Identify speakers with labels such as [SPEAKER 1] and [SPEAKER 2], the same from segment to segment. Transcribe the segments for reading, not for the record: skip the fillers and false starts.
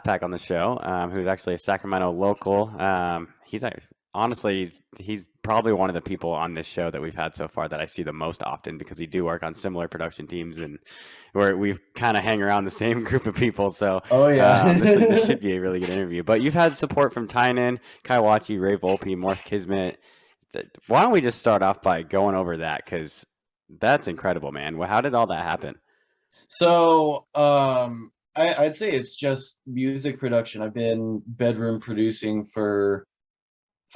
[SPEAKER 1] Glasspvck on the show, who's actually a Sacramento local. Honestly, he's probably one of the people on this show that we've had so far that I see the most often because we do work on similar production teams and where we kind of hang around the same group of people. So
[SPEAKER 2] Oh yeah.
[SPEAKER 1] this should be a really good interview. But you've had support from Tynan, Kai Wachi, Volpe, Morse Kismet. Why don't we just start off by going over that? Because that's incredible, man. How did all that happen?
[SPEAKER 2] So, I'd say it's just music production. I've been bedroom producing for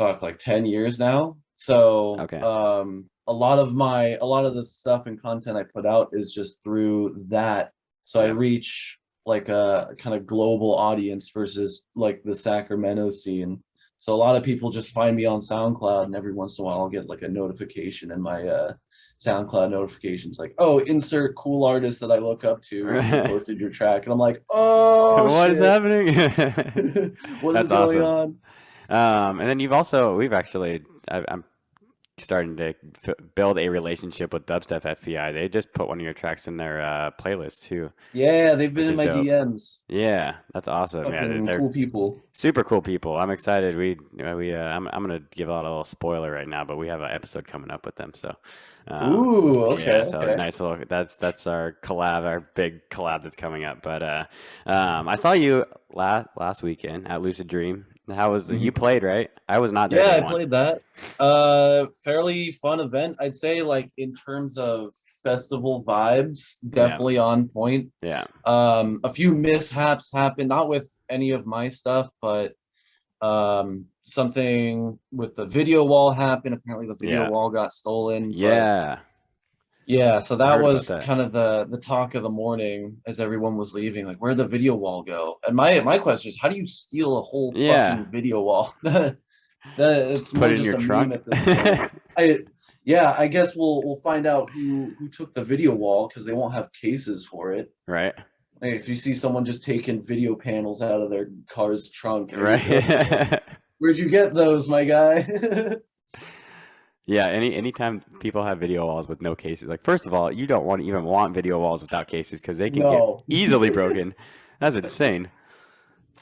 [SPEAKER 2] like 10 years now. So,
[SPEAKER 1] Okay.
[SPEAKER 2] a lot of the stuff and content I put out is just through that. So I
[SPEAKER 1] Yeah.
[SPEAKER 2] reach like a kind of global audience versus like the Sacramento scene. So a lot of people just find me on SoundCloud, and every once in a while I'll get like a notification in my SoundCloud notifications like, oh, insert cool artist that I look up to, you posted your track. And I'm like, oh
[SPEAKER 1] What is
[SPEAKER 2] shit.
[SPEAKER 1] happening?
[SPEAKER 2] What is
[SPEAKER 1] That's
[SPEAKER 2] going
[SPEAKER 1] awesome.
[SPEAKER 2] on?
[SPEAKER 1] And then I'm starting to build a relationship with Dubstep FPI. They just put one of your tracks in their playlist too,
[SPEAKER 2] Yeah, they've been
[SPEAKER 1] which
[SPEAKER 2] in
[SPEAKER 1] is
[SPEAKER 2] my
[SPEAKER 1] dope.
[SPEAKER 2] DMs.
[SPEAKER 1] Yeah, that's awesome. Yeah,
[SPEAKER 2] Fucking
[SPEAKER 1] they're
[SPEAKER 2] cool people.
[SPEAKER 1] super cool people. I'm excited. I'm gonna give out a little spoiler right now, but we have an episode coming up with them. So,
[SPEAKER 2] Ooh,
[SPEAKER 1] yeah,
[SPEAKER 2] okay,
[SPEAKER 1] so
[SPEAKER 2] okay.
[SPEAKER 1] nice little. That's our collab, our big collab that's coming up. But I saw you last weekend at Lucid Dream. How was you
[SPEAKER 2] Mhm.
[SPEAKER 1] played, right? I was not there
[SPEAKER 2] Yeah,
[SPEAKER 1] day
[SPEAKER 2] I
[SPEAKER 1] one.
[SPEAKER 2] played that. Fairly fun event. I'd say like in terms of festival vibes,
[SPEAKER 1] Yeah,
[SPEAKER 2] definitely on point.
[SPEAKER 1] yeah,
[SPEAKER 2] A few mishaps happened, not with any of my stuff, but something with the video wall happened. Apparently the video
[SPEAKER 1] yeah,
[SPEAKER 2] wall got stolen, but
[SPEAKER 1] yeah.
[SPEAKER 2] yeah, so
[SPEAKER 1] I
[SPEAKER 2] that
[SPEAKER 1] heard about
[SPEAKER 2] was
[SPEAKER 1] that.
[SPEAKER 2] kind of the talk of the morning as everyone was leaving. Like, where'd the video wall go? And my question is, how do you steal a whole
[SPEAKER 1] Yeah,
[SPEAKER 2] fucking video wall? It's
[SPEAKER 1] put
[SPEAKER 2] more
[SPEAKER 1] it in
[SPEAKER 2] just
[SPEAKER 1] your
[SPEAKER 2] a meme
[SPEAKER 1] trunk.
[SPEAKER 2] at this point. I Yeah, I guess we'll find out who took the video wall because they won't have cases for it.
[SPEAKER 1] Right,
[SPEAKER 2] Like, if you see someone just taking video panels out of their car's trunk, you'd be like,
[SPEAKER 1] right.
[SPEAKER 2] "Where'd you get those, my guy?"
[SPEAKER 1] Yeah, anytime people have video walls with no cases, like first of all, you don't even want video walls without cases because they can get
[SPEAKER 2] No.
[SPEAKER 1] easily broken. That's insane.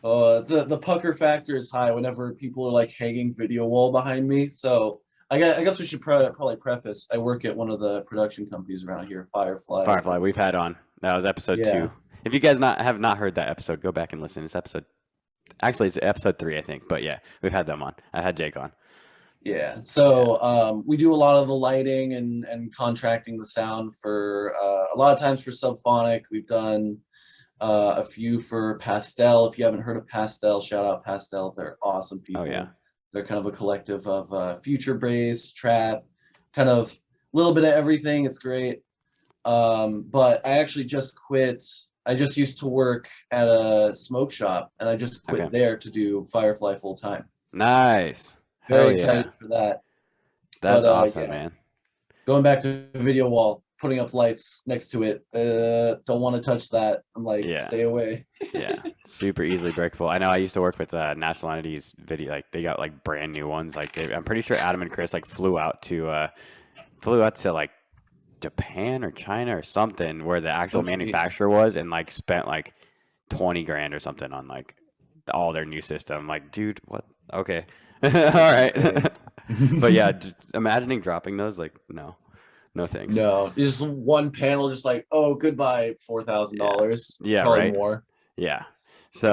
[SPEAKER 2] The pucker factor is high whenever people are like hanging video wall behind me. So I guess we should probably preface. I work at one of the production companies around here, FireFly.
[SPEAKER 1] FireFly, we've had on. That was episode
[SPEAKER 2] Yeah,
[SPEAKER 1] 2. If you guys have not heard that episode, go back and listen. It's episode 3, I think. But yeah, we've had them on. I had Jake on.
[SPEAKER 2] yeah.
[SPEAKER 1] Yeah,
[SPEAKER 2] So we do a lot of the lighting and contracting the sound for a lot of times for Subphonic. We've done a few for Pastel. If you haven't heard of Pastel, shout out Pastel. They're awesome
[SPEAKER 1] oh yeah,
[SPEAKER 2] people. They're kind of a collective of future bass, trap, kind of a little bit of everything. It's great. But I actually just quit. I just used to work at a smoke shop, and I just
[SPEAKER 1] okay,
[SPEAKER 2] quit there to do FireFly full time.
[SPEAKER 1] nice,
[SPEAKER 2] Very
[SPEAKER 1] hell yeah,
[SPEAKER 2] excited for that. But
[SPEAKER 1] that's awesome,
[SPEAKER 2] yeah,
[SPEAKER 1] man.
[SPEAKER 2] going back to the video wall, putting up lights next to it. Don't want to touch that. I'm like,
[SPEAKER 1] Yeah,
[SPEAKER 2] stay away.
[SPEAKER 1] yeah, super easily breakable. I know I used to work with National Entities Video, like they got like brand new ones. I'm pretty sure Adam and Chris like flew out to like Japan or China or something where the actual
[SPEAKER 2] Oh, jeez.
[SPEAKER 1] manufacturer was and like spent like 20 grand or something on like all their new system. Like, dude, what? Okay. All
[SPEAKER 2] That's
[SPEAKER 1] right.
[SPEAKER 2] insane.
[SPEAKER 1] But yeah, imagining dropping those, like, no, no thanks.
[SPEAKER 2] No, just one panel, just like, oh, goodbye,
[SPEAKER 1] Yeah.
[SPEAKER 2] $4,000,
[SPEAKER 1] Yeah,
[SPEAKER 2] probably
[SPEAKER 1] right.
[SPEAKER 2] more.
[SPEAKER 1] Yeah. So,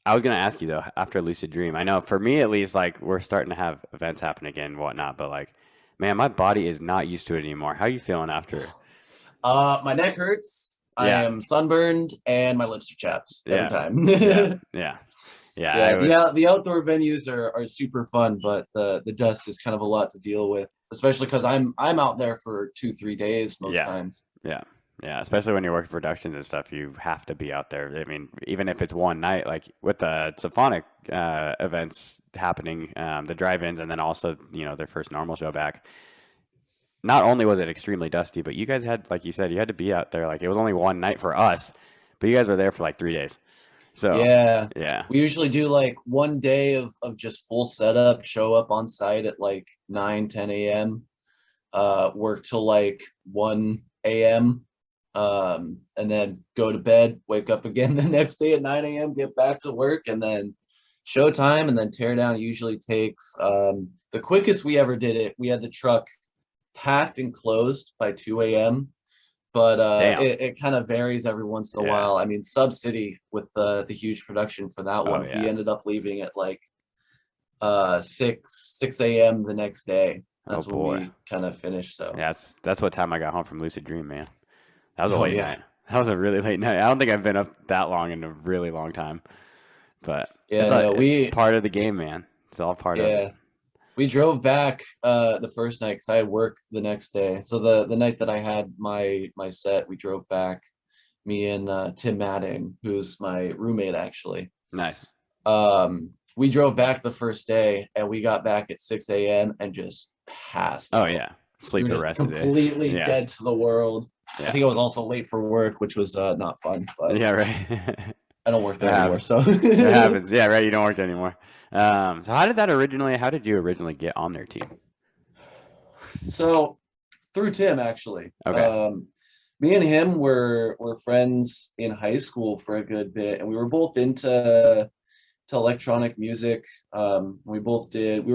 [SPEAKER 1] I was gonna ask you though, after Lucid Dream, I know for me at least, like we're starting to have events happen again and whatnot, but like, man, my body is not used to it anymore. How you feeling after?
[SPEAKER 2] My neck hurts. I
[SPEAKER 1] Yeah,
[SPEAKER 2] am sunburned, and my lips are chapped every
[SPEAKER 1] yeah,
[SPEAKER 2] time.
[SPEAKER 1] yeah, yeah, yeah. I
[SPEAKER 2] Yeah,
[SPEAKER 1] was,
[SPEAKER 2] the outdoor venues are super fun, but the dust is kind of a lot to deal with, especially because I'm out there for 2 3 days most
[SPEAKER 1] yeah,
[SPEAKER 2] times.
[SPEAKER 1] yeah, yeah. Especially when you're working productions and stuff, you have to be out there. I mean, even if it's one night, like with the symphonic events happening, the drive-ins, and then also their first normal show back. Not only was it extremely dusty, but you guys had, like you said, you had to be out there. Like it was only one night for us, but you guys were there for like 3 days. So
[SPEAKER 2] Yeah,
[SPEAKER 1] yeah,
[SPEAKER 2] we usually do like one day of just full setup, show up on site at like 9 10 a.m., work till like 1 a.m., and then go to bed, wake up again the next day at 9 a.m., get back to work, and then showtime, and then teardown usually takes the quickest we ever did it. We had the truck packed and closed by 2 a.m. But
[SPEAKER 1] Damn.
[SPEAKER 2] it kind of varies every once in a
[SPEAKER 1] Yeah.
[SPEAKER 2] while. I mean, Sub City with the huge production for that
[SPEAKER 1] Oh
[SPEAKER 2] one, we
[SPEAKER 1] yeah.
[SPEAKER 2] ended up leaving at like 6 a.m. the next day.
[SPEAKER 1] Oh
[SPEAKER 2] That's when
[SPEAKER 1] boy.
[SPEAKER 2] we kind of finished. So
[SPEAKER 1] Yeah, that's what time I got home from Lucid Dream, man. That was a
[SPEAKER 2] oh
[SPEAKER 1] late
[SPEAKER 2] yeah,
[SPEAKER 1] night. That was a really late night. I don't think I've been up that long in a really long time. But
[SPEAKER 2] yeah, no,
[SPEAKER 1] it's part of the game, man. It's all part of it.
[SPEAKER 2] yeah, we drove back the first night because I had work the next day. So the night that I had my set, we drove back. Me and Tim Madding, who's my roommate actually.
[SPEAKER 1] Nice.
[SPEAKER 2] We drove back the first day and we got back at 6 a.m. and just passed
[SPEAKER 1] Oh
[SPEAKER 2] out.
[SPEAKER 1] yeah.
[SPEAKER 2] We
[SPEAKER 1] Sleep
[SPEAKER 2] were
[SPEAKER 1] the
[SPEAKER 2] just
[SPEAKER 1] rest of the day.
[SPEAKER 2] completely
[SPEAKER 1] Yeah.
[SPEAKER 2] dead to the world. I
[SPEAKER 1] Yeah.
[SPEAKER 2] think I was also late for work, which was not fun, but
[SPEAKER 1] Yeah, right.
[SPEAKER 2] I don't work
[SPEAKER 1] It
[SPEAKER 2] there anymore.
[SPEAKER 1] happens.
[SPEAKER 2] So,
[SPEAKER 1] It happens. Yeah, right. You don't work there anymore. So how did you originally get on their team?
[SPEAKER 2] so through Tim actually.
[SPEAKER 1] Okay.
[SPEAKER 2] Me and him were friends in high school for a good bit, and we were both into to electronic music. We were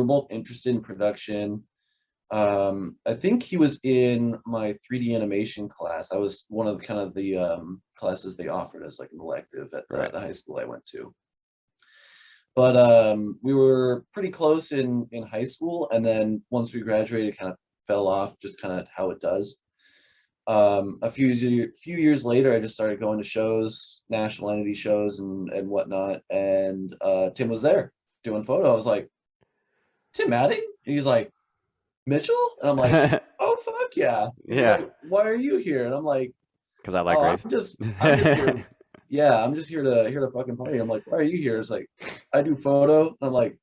[SPEAKER 2] both interested in production. I think he was in my 3D animation class. I was one of the kind of the classes they offered as like an elective at
[SPEAKER 1] Right.
[SPEAKER 2] the high school I went to. But we were pretty close in high school, and then once we graduated, kind of fell off, just kind of how it does. Few years later, I just started going to shows, national entity shows, and whatnot. And Tim was there doing photo. I was like, Tim Madding? And he's like, Mitchell? And I'm like, oh fuck yeah. He's
[SPEAKER 1] Yeah,
[SPEAKER 2] like, why are you here? And I'm like,
[SPEAKER 1] because I like
[SPEAKER 2] oh,
[SPEAKER 1] race.
[SPEAKER 2] I'm just here. Yeah, I'm just here to fucking party. I'm like, why are you here? It's like, I do photo. And I'm like,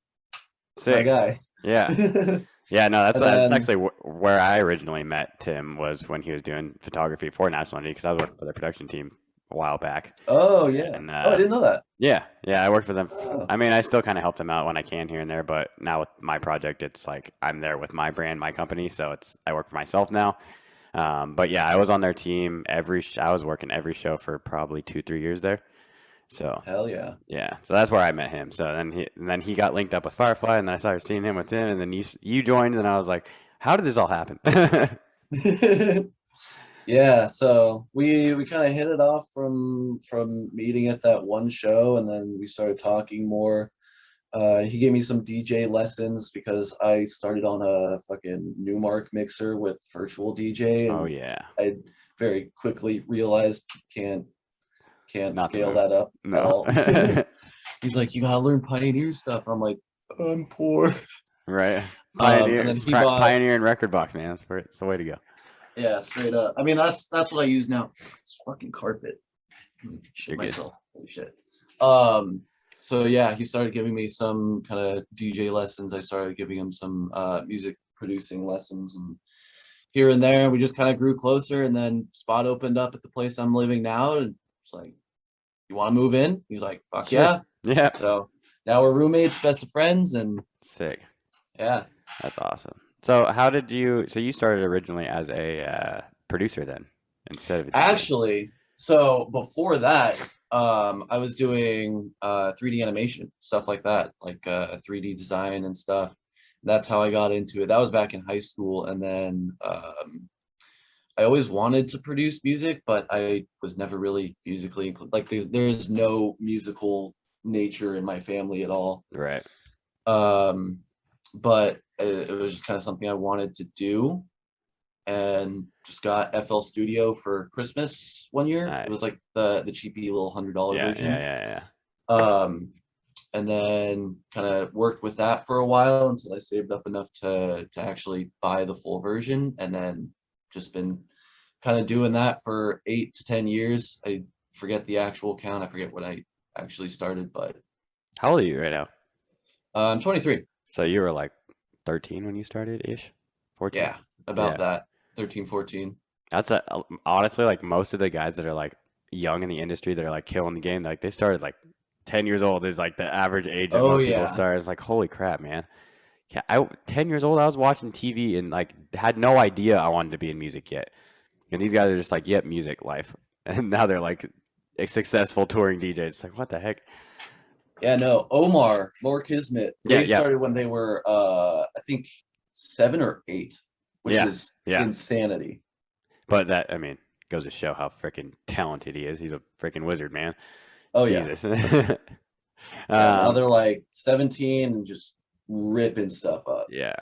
[SPEAKER 2] my
[SPEAKER 1] Sick.
[SPEAKER 2] guy.
[SPEAKER 1] Yeah.
[SPEAKER 2] And
[SPEAKER 1] Yeah, no, that's
[SPEAKER 2] then,
[SPEAKER 1] actually where I originally met Tim was when he was doing photography for National Entity because I was working for the production team a while back.
[SPEAKER 2] oh yeah.
[SPEAKER 1] And
[SPEAKER 2] Oh, I didn't know that.
[SPEAKER 1] yeah, I worked for them.
[SPEAKER 2] Oh,
[SPEAKER 1] I mean, I still kind of helped them out when I can here and there, but now with my project, it's like I'm there with my brand, my company, so I work for myself now. But yeah, I was on their team I was working every show for probably 2-3 years there. So
[SPEAKER 2] hell yeah.
[SPEAKER 1] yeah, so that's where I met him. So then he got linked up with FireFly, and then I started seeing him with him, and then you joined, and I was like, how did this all happen?
[SPEAKER 2] Yeah, so we kind of hit it off from meeting at that one show, and then we started talking more. He gave me some DJ lessons because I started on a fucking Newmark mixer with virtual DJ,
[SPEAKER 1] Oh
[SPEAKER 2] and
[SPEAKER 1] yeah,
[SPEAKER 2] I very quickly realized can't
[SPEAKER 1] not the
[SPEAKER 2] scale
[SPEAKER 1] move.
[SPEAKER 2] that up at
[SPEAKER 1] No.
[SPEAKER 2] all. He's like, you gotta learn Pioneer stuff. I'm like, I'm poor.
[SPEAKER 1] Right.
[SPEAKER 2] And
[SPEAKER 1] Pioneer,
[SPEAKER 2] then he bought,
[SPEAKER 1] Pioneer and Record Box, man. It's the way to go.
[SPEAKER 2] yeah, straight up. I mean, that's what I use now. It's fucking carpet. Shit
[SPEAKER 1] You're good.
[SPEAKER 2] myself. Holy shit. Um, so yeah, he started giving me some kind of DJ lessons. I started giving him some music producing lessons and here and there. We just kind of grew closer, and then spot opened up at the place I'm living now, and it's like, you want to move in? He's like, fuck
[SPEAKER 1] Sure.
[SPEAKER 2] yeah.
[SPEAKER 1] Yeah.
[SPEAKER 2] So now we're roommates, best of friends, and
[SPEAKER 1] Sick.
[SPEAKER 2] yeah.
[SPEAKER 1] That's awesome. So so you started originally as a producer then instead of a DJ?
[SPEAKER 2] Actually, so before that, I was doing 3D animation, stuff like that, like 3D design and stuff. That's how I got into it. That was back in high school, and then I always wanted to produce music, but I was never really musically like there's no musical nature in my family at all.
[SPEAKER 1] Right.
[SPEAKER 2] Um, but it was just kind of something I wanted to do, and just got FL Studio for Christmas one year. It was
[SPEAKER 1] Nice.
[SPEAKER 2] like the cheapy little $100
[SPEAKER 1] Yeah,
[SPEAKER 2] version.
[SPEAKER 1] yeah.
[SPEAKER 2] Um, and then kind of worked with that for a while until I saved up enough to actually buy the full version, and then just been kind of doing that for 8 to 10 years. I forget the actual count. I forget what I actually started, but
[SPEAKER 1] How old are you right now?
[SPEAKER 2] I'm 23.
[SPEAKER 1] So you were like 13 when you started ish? 14?
[SPEAKER 2] Yeah, about
[SPEAKER 1] Yeah.
[SPEAKER 2] that. 13, 14.
[SPEAKER 1] That's honestly like most of the guys that are like young in the industry that are like killing the game, like they started like 10 years old is like the average age that
[SPEAKER 2] Oh
[SPEAKER 1] most people
[SPEAKER 2] yeah.
[SPEAKER 1] start. It's like, holy crap, man. Yeah, 10 years old, I was watching TV and like had no idea I wanted to be in music yet. And these guys are just like, yep, music, life. And now they're like a successful touring DJs. It's like, what the heck?
[SPEAKER 2] Yeah, no, More Kismet.
[SPEAKER 1] Yeah,
[SPEAKER 2] They
[SPEAKER 1] yeah,
[SPEAKER 2] started when they were I think 7 or 8, which
[SPEAKER 1] yeah,
[SPEAKER 2] is
[SPEAKER 1] yeah.
[SPEAKER 2] insanity.
[SPEAKER 1] But that, I mean, goes to show how freaking talented he is. He's a freaking wizard, man.
[SPEAKER 2] Oh yeah.
[SPEAKER 1] Jesus.
[SPEAKER 2] Yeah, now
[SPEAKER 1] um,
[SPEAKER 2] they're like 17 and just ripping stuff up.
[SPEAKER 1] yeah.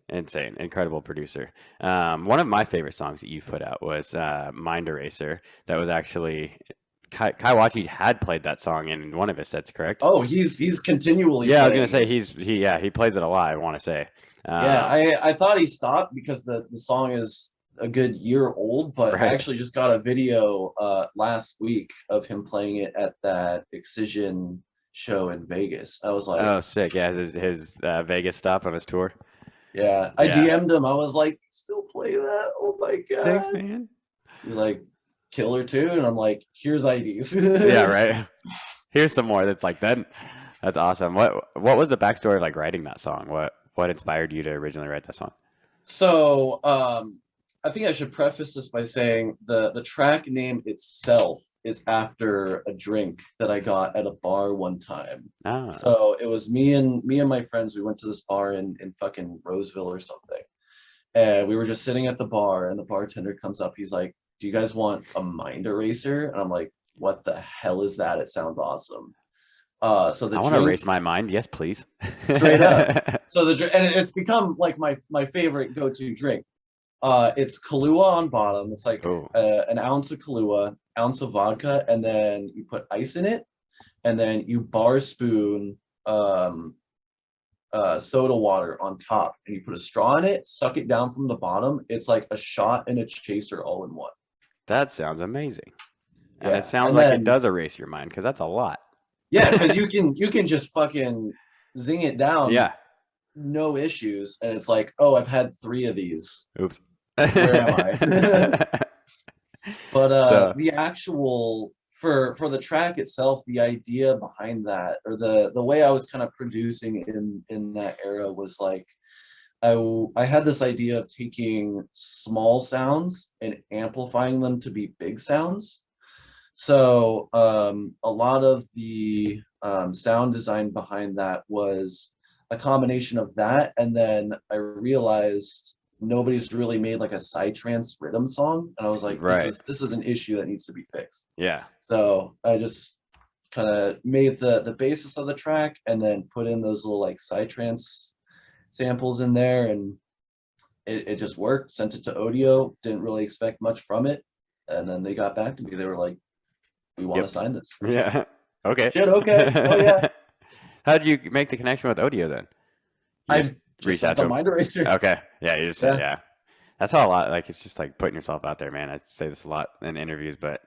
[SPEAKER 1] Insane. Incredible producer. One of my favorite songs that you put out was Mind Eraser. That was actually Kai Wachi had played that song in one of his sets, correct?
[SPEAKER 2] Oh, he's continually
[SPEAKER 1] Yeah, I was gonna
[SPEAKER 2] playing
[SPEAKER 1] say
[SPEAKER 2] it.
[SPEAKER 1] he plays it a lot, I want to say.
[SPEAKER 2] Yeah,
[SPEAKER 1] Um,
[SPEAKER 2] I thought he stopped because the song is a good year old, but I
[SPEAKER 1] right.
[SPEAKER 2] actually just got a video last week of him playing it at that Excision show in Vegas. I was like,
[SPEAKER 1] Oh, sick. Yeah, his Vegas stop on his tour.
[SPEAKER 2] yeah, I
[SPEAKER 1] Yeah.
[SPEAKER 2] DM'd him. I was like, still play that? Oh my
[SPEAKER 1] Thanks,
[SPEAKER 2] God.
[SPEAKER 1] man.
[SPEAKER 2] He's like, killer tune. And I'm like, here's IDs.
[SPEAKER 1] Yeah, right. Here's some more. That's like that. That's awesome. What was the backstory of like writing that song? What inspired you to originally write that song?
[SPEAKER 2] So, I think I should preface this by saying the track name itself is after a drink that I got at a bar one time.
[SPEAKER 1] Ah,
[SPEAKER 2] So it was me and my friends. We went to this bar in fucking Roseville or something, and we were just sitting at the bar, and the bartender comes up. He's like, "Do you guys want a mind eraser?" And I'm like, "What the hell is that? It sounds awesome." So the
[SPEAKER 1] I want to
[SPEAKER 2] drink,
[SPEAKER 1] erase my mind. Yes, please.
[SPEAKER 2] straight up. So and it's become like my favorite go-to drink. It's Kahlua on bottom. It's like
[SPEAKER 1] Oh,
[SPEAKER 2] an ounce of Kahlua, ounce of vodka, and then you put ice in it, and then you bar spoon um, soda water on top, and you put a straw in it, suck it down from the bottom. It's like a shot and a chaser all in one.
[SPEAKER 1] that sounds amazing. And it
[SPEAKER 2] Yeah,
[SPEAKER 1] sounds
[SPEAKER 2] and
[SPEAKER 1] like it
[SPEAKER 2] then
[SPEAKER 1] does erase your mind because that's a lot.
[SPEAKER 2] yeah, because you can just fucking zing it down,
[SPEAKER 1] Yeah.
[SPEAKER 2] no issues, and it's like, oh, I've had 3 of these.
[SPEAKER 1] Oops.
[SPEAKER 2] Where am I? But
[SPEAKER 1] So,
[SPEAKER 2] the actual for the track itself, the idea behind that, or the way I was kind of producing in that era was like I had this idea of taking small sounds and amplifying them to be big sounds. So a lot of the sound design behind that was a combination of that, and then I realized nobody's really made like a psytrance rhythm song, and I was like, this
[SPEAKER 1] right.
[SPEAKER 2] is this is an issue that needs to be fixed.
[SPEAKER 1] Yeah.
[SPEAKER 2] So I just kind of made the basis of the track, and then put in those little like psytrance samples in there, and it just worked. Sent it to Audio, didn't really expect much from it, and then they got back to me. They were like, we want to
[SPEAKER 1] Yep.
[SPEAKER 2] sign this. I was like,
[SPEAKER 1] Yeah. Okay.
[SPEAKER 2] shit, okay. Oh yeah.
[SPEAKER 1] How did you make the connection with Odio then? You just
[SPEAKER 2] I just
[SPEAKER 1] reached
[SPEAKER 2] sent
[SPEAKER 1] out
[SPEAKER 2] the
[SPEAKER 1] to him?
[SPEAKER 2] mind eraser.
[SPEAKER 1] Okay. Yeah, you just said,
[SPEAKER 2] Yeah.
[SPEAKER 1] yeah. That's how a lot, like, it's just like putting yourself out there, man. I say this a lot in interviews, but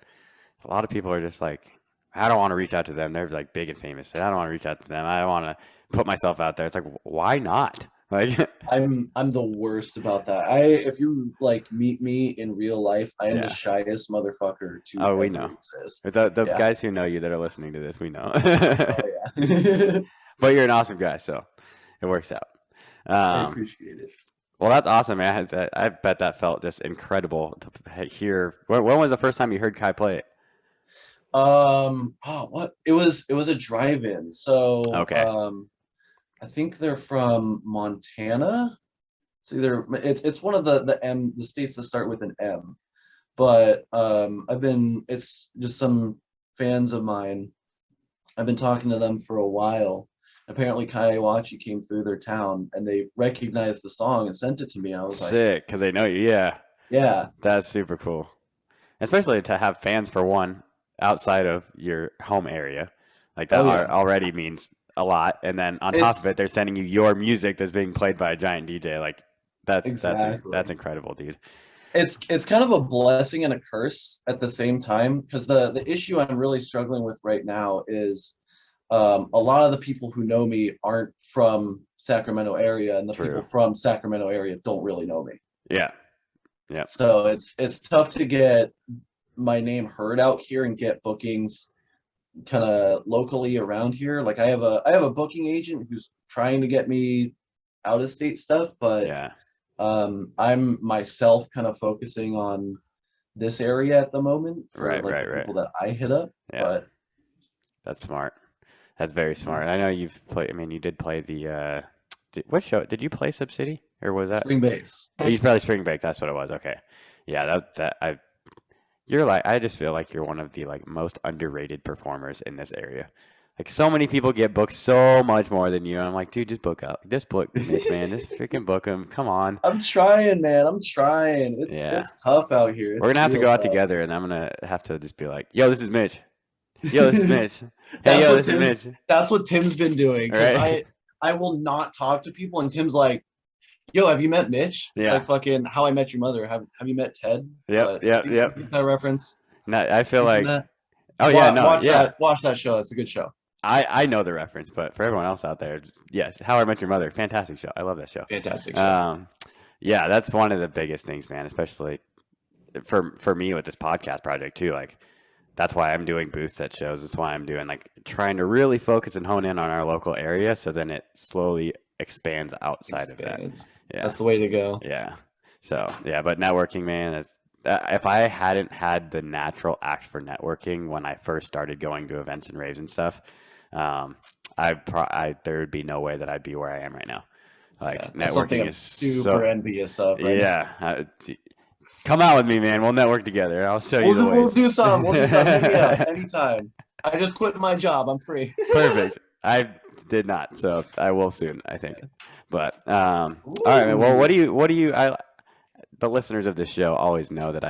[SPEAKER 1] a lot of people are just like, I don't want to reach out to them. They're like big and famous. I don't want to reach out to them. I don't want to put myself out there. It's like, why not? Like,
[SPEAKER 2] I'm the worst about that. If you like meet me in real life, I am the
[SPEAKER 1] yeah.
[SPEAKER 2] shyest motherfucker to
[SPEAKER 1] Oh, we
[SPEAKER 2] ever
[SPEAKER 1] know.
[SPEAKER 2] exist.
[SPEAKER 1] The
[SPEAKER 2] Yeah.
[SPEAKER 1] guys who know you that are listening to this, we know.
[SPEAKER 2] Oh yeah.
[SPEAKER 1] But you're an awesome guy, so it works out.
[SPEAKER 2] I
[SPEAKER 1] Um,
[SPEAKER 2] appreciate it.
[SPEAKER 1] well, that's awesome, man. I bet that felt just incredible to hear. When was the first time you heard Kai play it?
[SPEAKER 2] Oh, what? It was a drive-in. So,
[SPEAKER 1] Okay.
[SPEAKER 2] I think they're from Montana. It's one of the states that start with an M. But it's just some fans of mine. I've been talking to them for a while. Apparently Kai Wachi came through their town, and they recognized the song and sent it to me. I was like,
[SPEAKER 1] Sick, because they know you. Yeah,
[SPEAKER 2] yeah.
[SPEAKER 1] that's super cool. Especially to have fans for one outside of your home area. Like
[SPEAKER 2] Oh
[SPEAKER 1] that
[SPEAKER 2] yeah.
[SPEAKER 1] already means a lot. And then on top of
[SPEAKER 2] It's
[SPEAKER 1] it, they're sending you your music that's being played by a giant DJ. Like that's
[SPEAKER 2] exactly.
[SPEAKER 1] incredible, dude.
[SPEAKER 2] It's kind of a blessing and a curse at the same time, because the issue I'm really struggling with right now is a lot of the people who know me aren't from Sacramento area, and the people
[SPEAKER 1] True.
[SPEAKER 2] from Sacramento area don't really know me.
[SPEAKER 1] Yeah. Yeah.
[SPEAKER 2] So it's tough to get my name heard out here and get bookings kind of locally around here. Like I have a booking agent who's trying to get me out of state stuff, but
[SPEAKER 1] Yeah.
[SPEAKER 2] I'm myself kind of focusing on this area at the moment for
[SPEAKER 1] Right,
[SPEAKER 2] like
[SPEAKER 1] right,
[SPEAKER 2] the
[SPEAKER 1] right.
[SPEAKER 2] people that I hit up.
[SPEAKER 1] Yeah,
[SPEAKER 2] But
[SPEAKER 1] that's smart. That's very smart. I know you've played. I mean, you did play the. What show did you play? Subcity, or was that?
[SPEAKER 2] Spring Base.
[SPEAKER 1] Oh, you probably Spring Break. That's what it was. Okay, yeah. That I. You're like. I just feel like you're one of the like most underrated performers in this area. Like so many people get booked so much more than you. And I'm like, dude, just book up. Just book Mitch, man. Just freaking book him. Come on.
[SPEAKER 2] I'm trying, man. I'm trying.
[SPEAKER 1] Yeah.
[SPEAKER 2] It's tough out here.
[SPEAKER 1] We're
[SPEAKER 2] It's
[SPEAKER 1] gonna have to
[SPEAKER 2] real
[SPEAKER 1] go out
[SPEAKER 2] tough.
[SPEAKER 1] together, and I'm gonna have to just be like, "Yo, this is Mitch. Yo, this is Mitch. Hey,
[SPEAKER 2] That's
[SPEAKER 1] yo,
[SPEAKER 2] what
[SPEAKER 1] this is Mitch."
[SPEAKER 2] Tim's been doing
[SPEAKER 1] All
[SPEAKER 2] because
[SPEAKER 1] right?
[SPEAKER 2] I will not talk to people and Tim's like, yo, have you met Mitch? It's
[SPEAKER 1] Yeah.
[SPEAKER 2] like fucking How I Met Your Mother. Have you met Ted?
[SPEAKER 1] Yep.
[SPEAKER 2] I
[SPEAKER 1] Yep.
[SPEAKER 2] think
[SPEAKER 1] Yep.
[SPEAKER 2] you get that reference.
[SPEAKER 1] No, I feel
[SPEAKER 2] You seen
[SPEAKER 1] like.
[SPEAKER 2] that?
[SPEAKER 1] Oh yeah. No. Yeah.
[SPEAKER 2] Watch that show. It's a good show.
[SPEAKER 1] I know the reference, but for everyone else out there, yes, How I Met Your Mother, fantastic show. I love that show.
[SPEAKER 2] Fantastic show.
[SPEAKER 1] Yeah, that's one of the biggest things, man. Especially for me with this podcast project too. Like that's why I'm doing booths at shows. That's why I'm doing like trying to really focus and hone in on our local area, so then it slowly expands outside of that. Yeah,
[SPEAKER 2] That's the way to go.
[SPEAKER 1] yeah. So yeah, but networking, man, is if I hadn't had the natural act for networking when I first started going to events and raves and stuff, there would be no way that I'd be where I am right now. Like
[SPEAKER 2] That's something
[SPEAKER 1] networking
[SPEAKER 2] I'm
[SPEAKER 1] is
[SPEAKER 2] super envious of. Right now.
[SPEAKER 1] yeah. Come out with me, man. We'll network together. I'll show you the
[SPEAKER 2] We'll
[SPEAKER 1] ways.
[SPEAKER 2] do some. We'll do some. Hit me up anytime. I just quit my job. I'm free.
[SPEAKER 1] Perfect. I did not, so I will soon, I think. But all right, man. Well, what do you? The listeners of this show always know that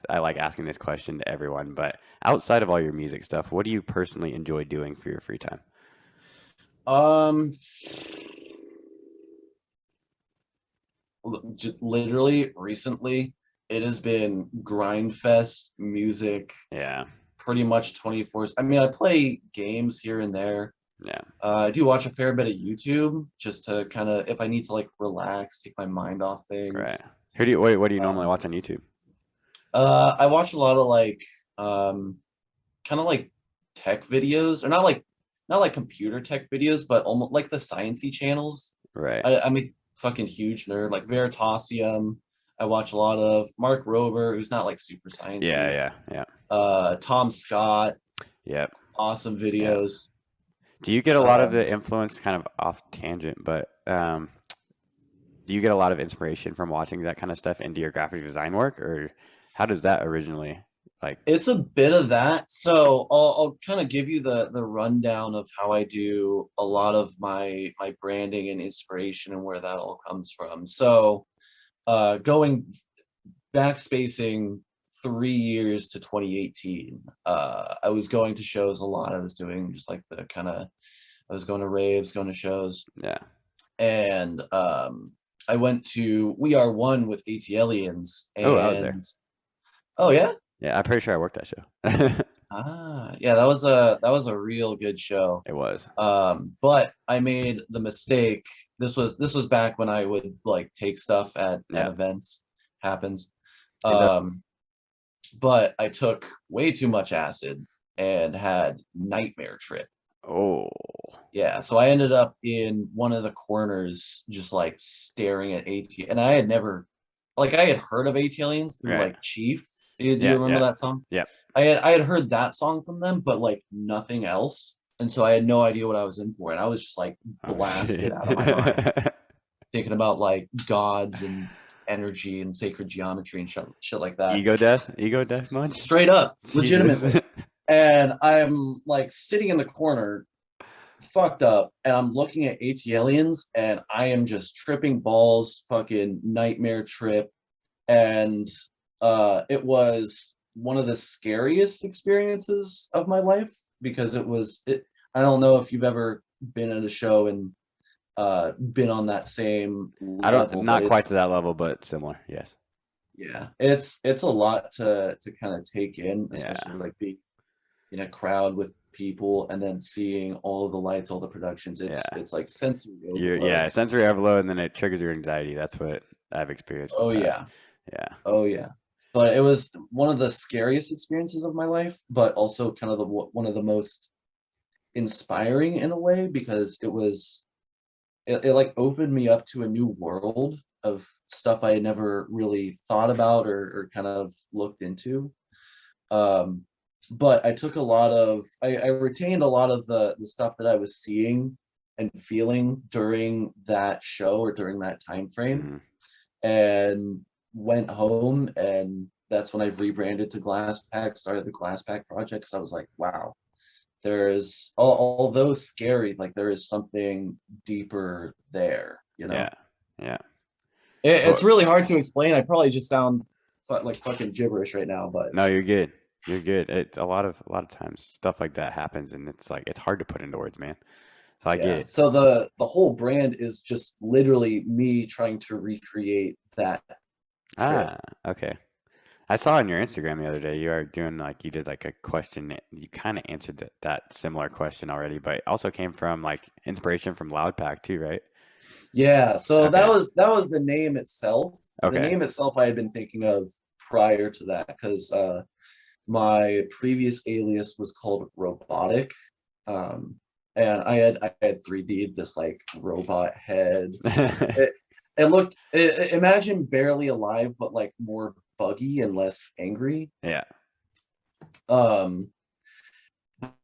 [SPEAKER 1] I like asking this question to everyone. But outside of all your music stuff, what do you personally enjoy doing for your free time?
[SPEAKER 2] Literally recently, it has been grind fest music
[SPEAKER 1] Yeah,
[SPEAKER 2] pretty much 24. I mean, I play games here and there.
[SPEAKER 1] yeah.
[SPEAKER 2] I do watch a fair bit of YouTube just to kind of, if I need to like relax, take my mind off things.
[SPEAKER 1] Right. What do you normally watch on YouTube?
[SPEAKER 2] I watch a lot of like kind of like tech videos, or not like computer tech videos, but almost like the sciencey channels.
[SPEAKER 1] Right.
[SPEAKER 2] I'm a fucking huge nerd, like Veritasium. I watch a lot of Mark Rober, who's not like super sciencey.
[SPEAKER 1] Yeah.
[SPEAKER 2] Tom Scott,
[SPEAKER 1] Yep.
[SPEAKER 2] awesome videos.
[SPEAKER 1] Do you get a lot of the influence, kind of off tangent, but do you get a lot of inspiration from watching that kind of stuff into your graphic design work, or how does that originally like?
[SPEAKER 2] It's a bit of that. So I'll kind of give you the rundown of how I do a lot of my branding and inspiration and where that all comes from. So going backspacing 3 years to 2018, I was going to shows a lot. I was doing just like I was going to raves, going to shows.
[SPEAKER 1] Yeah.
[SPEAKER 2] And I went to We Are One with ATLians. And
[SPEAKER 1] I was there.
[SPEAKER 2] Oh yeah?
[SPEAKER 1] Yeah, I'm pretty sure I worked that show.
[SPEAKER 2] Yeah, that was a real good show.
[SPEAKER 1] It was.
[SPEAKER 2] But I made the mistake. This was back when I would like take stuff at events. Happens. But I took way too much acid and had nightmare trip.
[SPEAKER 1] Oh.
[SPEAKER 2] Yeah, so I ended up in one of the corners just like staring at AT, and I had heard of ATLians through like Chief. Do you remember that song?
[SPEAKER 1] Yeah.
[SPEAKER 2] I had heard that song from them, but like nothing else. And so I had no idea what I was in for. And I was just like blasted out of my mind. Thinking about like gods and energy and sacred geometry and shit like that.
[SPEAKER 1] Ego death much?
[SPEAKER 2] Straight up,
[SPEAKER 1] Jesus.
[SPEAKER 2] legitimately. And I'm like sitting in the corner, fucked up, and I'm looking at ATLians, and I am just tripping balls, fucking nightmare trip. And it was one of the scariest experiences of my life because I don't know if you've ever been at a show and been on that same level.
[SPEAKER 1] Not quite to that level, but similar. Yes.
[SPEAKER 2] Yeah, it's a lot to kind of take in, especially like being in a crowd with people and then seeing all of the lights, all the productions. It's like sensory overload.
[SPEAKER 1] Sensory overload, and then it triggers your anxiety. That's what I've experienced.
[SPEAKER 2] Oh yeah. Oh yeah. But it was one of the scariest experiences of my life, but also kind of one of the most inspiring in a way, because it was it like opened me up to a new world of stuff I had never really thought about or kind of looked into. Um, but I took a lot of I retained a lot of the stuff that I was seeing and feeling during that show or during that time frame,
[SPEAKER 1] Mhm.
[SPEAKER 2] and went home, and that's when I rebranded to Glasspvck, started the Glasspvck project, because I was like, wow, there's although scary, like there is something deeper there, you
[SPEAKER 1] Yeah.
[SPEAKER 2] know.
[SPEAKER 1] Yeah.
[SPEAKER 2] It's
[SPEAKER 1] Well,
[SPEAKER 2] really hard to explain. I probably just sound like fucking gibberish right now, but
[SPEAKER 1] no, you're good. You're good. It's a lot of times stuff like that happens, and it's like it's hard to put into words, man. So I get
[SPEAKER 2] yeah.
[SPEAKER 1] it.
[SPEAKER 2] So the whole brand is just literally me trying to recreate that trip.
[SPEAKER 1] Ah, okay. I saw on your Instagram the other day you are doing like you did like a question. You kind of answered that similar question already, but it also came from like inspiration from Loudpack too, right?
[SPEAKER 2] Yeah, so
[SPEAKER 1] Okay.
[SPEAKER 2] that was the name itself. The
[SPEAKER 1] Okay.
[SPEAKER 2] name itself I had been thinking of prior to that, because my previous alias was called Robotic. Um, and I had 3D'd this like robot head. It it looked imagine Barely Alive, but like more buggy and less angry.
[SPEAKER 1] Yeah.
[SPEAKER 2] Um,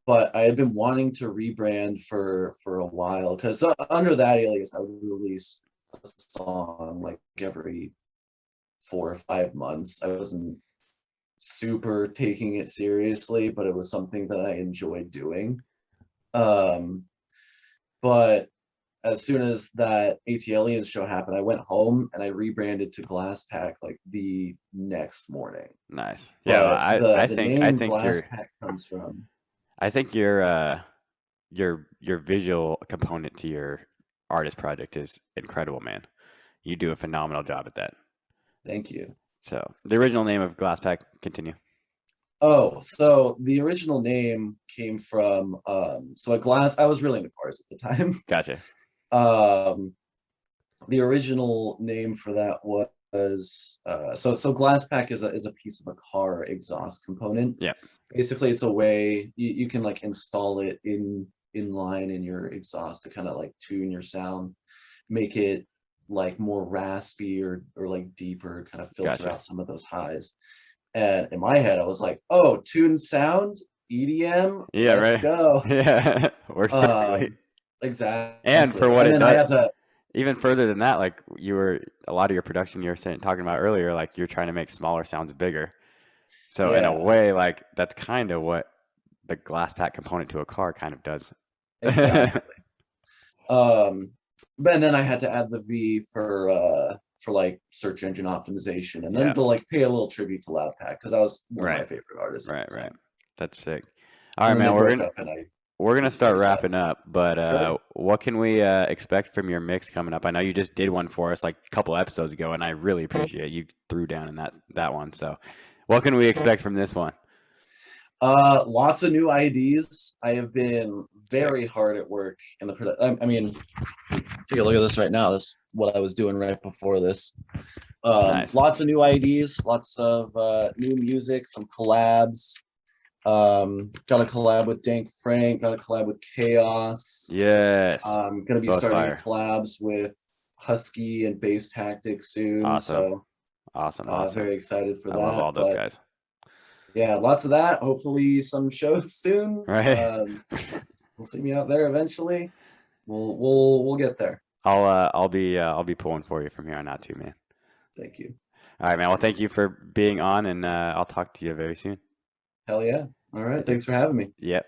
[SPEAKER 2] but I had been wanting to rebrand for a while, because under that alias I would release a song like every 4 or 5 months. I wasn't super taking it seriously, but it was something that I enjoyed doing. Um, but as soon as that AT Aliens show happened, I went home and I rebranded to Glasspvck like the next morning.
[SPEAKER 1] Nice. Yeah, well,
[SPEAKER 2] But
[SPEAKER 1] I I
[SPEAKER 2] the
[SPEAKER 1] think I
[SPEAKER 2] name
[SPEAKER 1] think your
[SPEAKER 2] Glasspvck comes from.
[SPEAKER 1] I think your visual component to your artist project is incredible, man. You do a phenomenal job at that.
[SPEAKER 2] Thank you.
[SPEAKER 1] So the original name of Glasspack, continue.
[SPEAKER 2] Oh, so the original name came from so a glass. I was really into cars at the time.
[SPEAKER 1] Gotcha.
[SPEAKER 2] Um, the original name for that was so Glasspvck is a piece of a car exhaust component.
[SPEAKER 1] Yeah.
[SPEAKER 2] Basically, it's a way you can like install it in line in your exhaust to kind of like tune your sound, make it like more raspy or like deeper, kind of filter
[SPEAKER 1] Gotcha.
[SPEAKER 2] out some of those highs. And in my head, I was like, oh, tune sound, EDM,
[SPEAKER 1] Yeah,
[SPEAKER 2] let's
[SPEAKER 1] right.
[SPEAKER 2] go.
[SPEAKER 1] Yeah. Works perfectly.
[SPEAKER 2] Um,
[SPEAKER 1] And for
[SPEAKER 2] exactly.
[SPEAKER 1] what
[SPEAKER 2] And
[SPEAKER 1] it
[SPEAKER 2] then I
[SPEAKER 1] does,
[SPEAKER 2] had to,
[SPEAKER 1] even further than that, like you were a lot of your production you were saying talking about earlier, like you're trying to make smaller sounds bigger. So in a
[SPEAKER 2] yeah,
[SPEAKER 1] way, like that's kind of what the glass pack component to a car kind of does.
[SPEAKER 2] exactly. Um, but and then I had to add the V for like search engine optimization, and then
[SPEAKER 1] Yeah.
[SPEAKER 2] to like pay a little tribute to Loudpack, because I was one of my
[SPEAKER 1] Right.
[SPEAKER 2] favorite artists at
[SPEAKER 1] Right.
[SPEAKER 2] the
[SPEAKER 1] Right.
[SPEAKER 2] time.
[SPEAKER 1] That's sick. All
[SPEAKER 2] And
[SPEAKER 1] right,
[SPEAKER 2] then
[SPEAKER 1] man.
[SPEAKER 2] they
[SPEAKER 1] We're
[SPEAKER 2] broke
[SPEAKER 1] gonna
[SPEAKER 2] up, and I
[SPEAKER 1] we're gonna
[SPEAKER 2] was
[SPEAKER 1] start
[SPEAKER 2] very sad.
[SPEAKER 1] wrapping up, but
[SPEAKER 2] Sure.
[SPEAKER 1] what can we expect from your mix coming up? I know you just did one for us like a couple episodes ago, and I really appreciate you threw down in that one. So, what can we expect from this one?
[SPEAKER 2] Lots of new IDs. I have been
[SPEAKER 1] Sick.
[SPEAKER 2] very hard at work in the production. I mean, take a look at this right now. This is what I was doing right before this.
[SPEAKER 1] Nice.
[SPEAKER 2] Lots of new IDs, lots of new music, some collabs. Got a collab with Dank Frank, got a collab with Chaos.
[SPEAKER 1] Yes.
[SPEAKER 2] Gonna be
[SPEAKER 1] Both
[SPEAKER 2] starting
[SPEAKER 1] fire.
[SPEAKER 2] collabs with Husky and Bass Tactics soon.
[SPEAKER 1] Awesome.
[SPEAKER 2] So
[SPEAKER 1] Awesome. Awesome.
[SPEAKER 2] very excited for
[SPEAKER 1] I love
[SPEAKER 2] that.
[SPEAKER 1] all those
[SPEAKER 2] But
[SPEAKER 1] guys.
[SPEAKER 2] yeah, lots of that. Hopefully some shows soon.
[SPEAKER 1] Right.
[SPEAKER 2] We'll see me out there eventually. We'll get there.
[SPEAKER 1] I'll be pulling for you from here on out too, man.
[SPEAKER 2] Thank you.
[SPEAKER 1] All right, man. Well, thank you for being on, and I'll talk to you very soon.
[SPEAKER 2] Hell yeah. All right. Thanks for having me.
[SPEAKER 1] Yep.